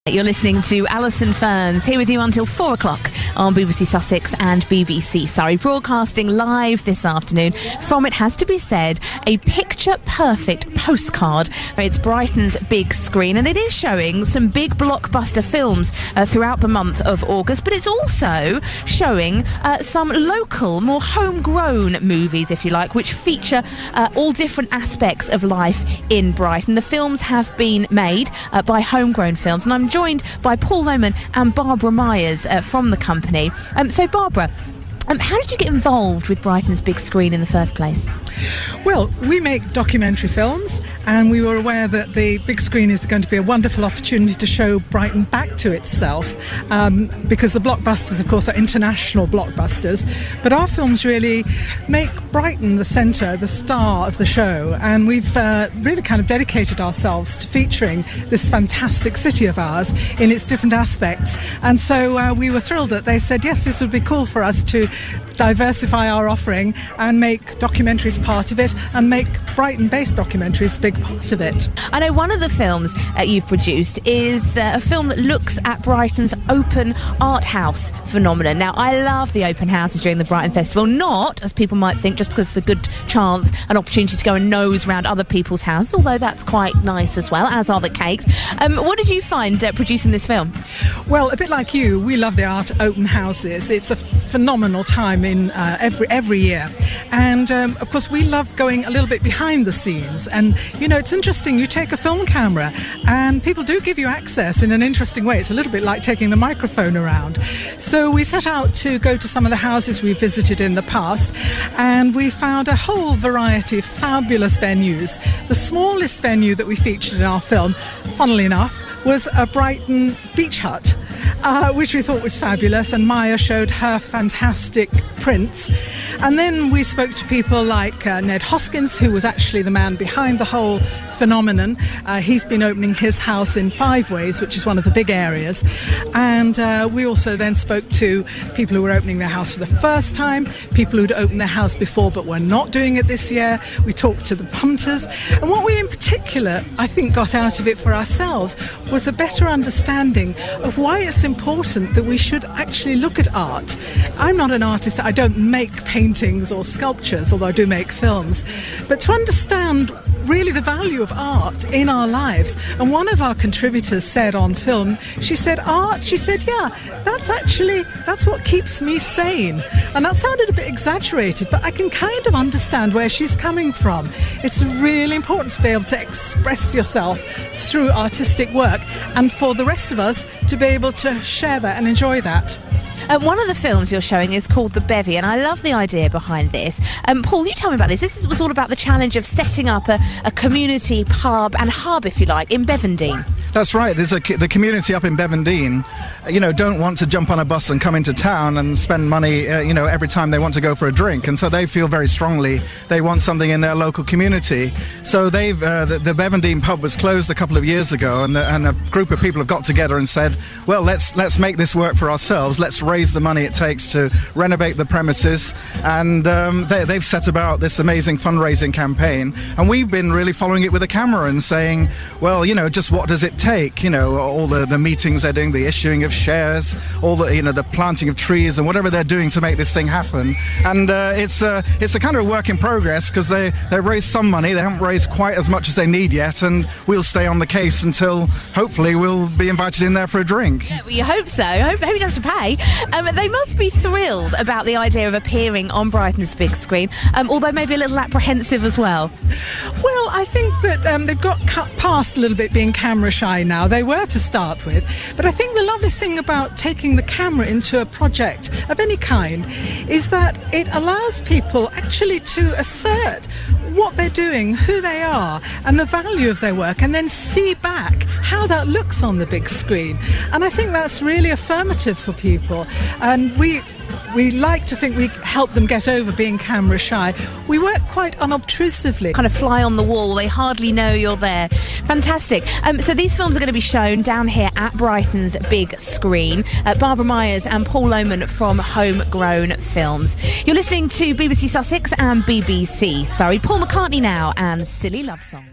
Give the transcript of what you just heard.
You're listening to Allison Fern's here with you until 4 o'clock on BBC Sussex and BBC Surrey, broadcasting live this afternoon from, it has to be said, a picture-perfect postcard. It's Brighton's Big Screen, and it is showing some big blockbuster films throughout the month of August, but it's also showing some local, more homegrown movies, if you like, which feature all different aspects of life in Brighton. The films have been made by Homegrown Films, and I'm joined by Paul Lohman and Barbara Myers from the company. So Barbara, how did you get involved with Brighton's Big Screen in the first place? Well, we make documentary films, and we were aware that the big screen is going to be a wonderful opportunity to show Brighton back to itself, because the blockbusters, of course, are international blockbusters, but our films really make Brighton the centre, the star of the show, and we've really kind of dedicated ourselves to featuring this fantastic city of ours in its different aspects. And so we were thrilled that they said, yes, this would be cool for us to diversify our offering and make documentaries part of it, and make Brighton-based documentaries a big part of it. I know one of the films you've produced is a film that looks at Brighton's open art house phenomenon. Now, I love the open houses during the Brighton Festival, not, as people might think, just because it's a good chance, an opportunity to go and nose around other people's houses, although that's quite nice as well, as are the cakes. What did you find producing this film? Well, a bit like you, we love the art open houses. It's a phenomenal time in every year, and of course we love going a little bit behind the scenes. And you know, it's interesting, you take a film camera and people do give you access in an interesting way. It's a little bit like taking the microphone around. So we set out to go to some of the houses we visited in the past, and we found a whole variety of fabulous venues. The smallest venue that we featured in our film, funnily enough, was a Brighton beach hut, which we thought was fabulous, and Maya showed her fantastic prints. And then we spoke to people like Ned Hoskins, who was actually the man behind the whole phenomenon. He's been opening his house in 5 Ways, which is one of the big areas. And we also then spoke to people who were opening their house for the first time, people who'd opened their house before but were not doing it this year. We talked to the punters. And what we in particular, I think, got out of it for ourselves was a better understanding of why it's important that we should actually look at art. I'm not an artist. I don't make paintings or sculptures, although I do make films. But to understand really the value of art in our lives. And one of our contributors said on film, she said, art, she said, yeah, that's what keeps me sane. And that sounded a bit exaggerated, but I can kind of understand where she's coming from. It's really important to be able to express yourself through artistic work, and for the rest of us to be able to share that and enjoy that. One of the films you're showing is called The Bevy, and I love the idea behind this. Paul, you tell me about this. This was all about the challenge of setting up a community pub and hub, if you like, in Bevendine. That's right. There's the community up in Bevendine, don't want to jump on a bus and come into town and spend money, every time they want to go for a drink. And so they feel very strongly they want something in their local community. So they've the Bevendine pub was closed a couple of years ago, and a group of people have got together and said, well, let's make this work for ourselves. Let's raise the money it takes to renovate the premises. And they've set about this amazing fundraising campaign. And we've been really following it with a camera and saying, well, just what does it take? All the meetings they're doing, the issuing of shares, all the planting of trees and whatever they're doing to make this thing happen. And it's a kind of a work in progress, because they've raised some money. They haven't raised quite as much as they need yet, and we'll stay on the case until hopefully we'll be invited in there for a drink. Yeah, well, you hope so. Hope you don't have to pay. They must be thrilled about the idea of appearing on Brighton's Big Screen, although maybe a little apprehensive as well. Well, I think that they've got cut past a little bit being camera shy now. They were to start with. But I think the lovely thing about taking the camera into a project of any kind is that it allows people actually to assert what they're doing, who they are, and the value of their work, and then see back how that looks on the big screen. And I think that's really affirmative for people. And we like to think we help them get over being camera shy. We work quite unobtrusively. Kind of fly on the wall. They hardly know you're there. Fantastic. So these films are going to be shown down here at Brighton's Big Screen. Barbara Myers and Paul Lohman from Homegrown Films. You're listening to BBC Sussex and BBC Surrey. Paul McCartney now and Silly Love Song.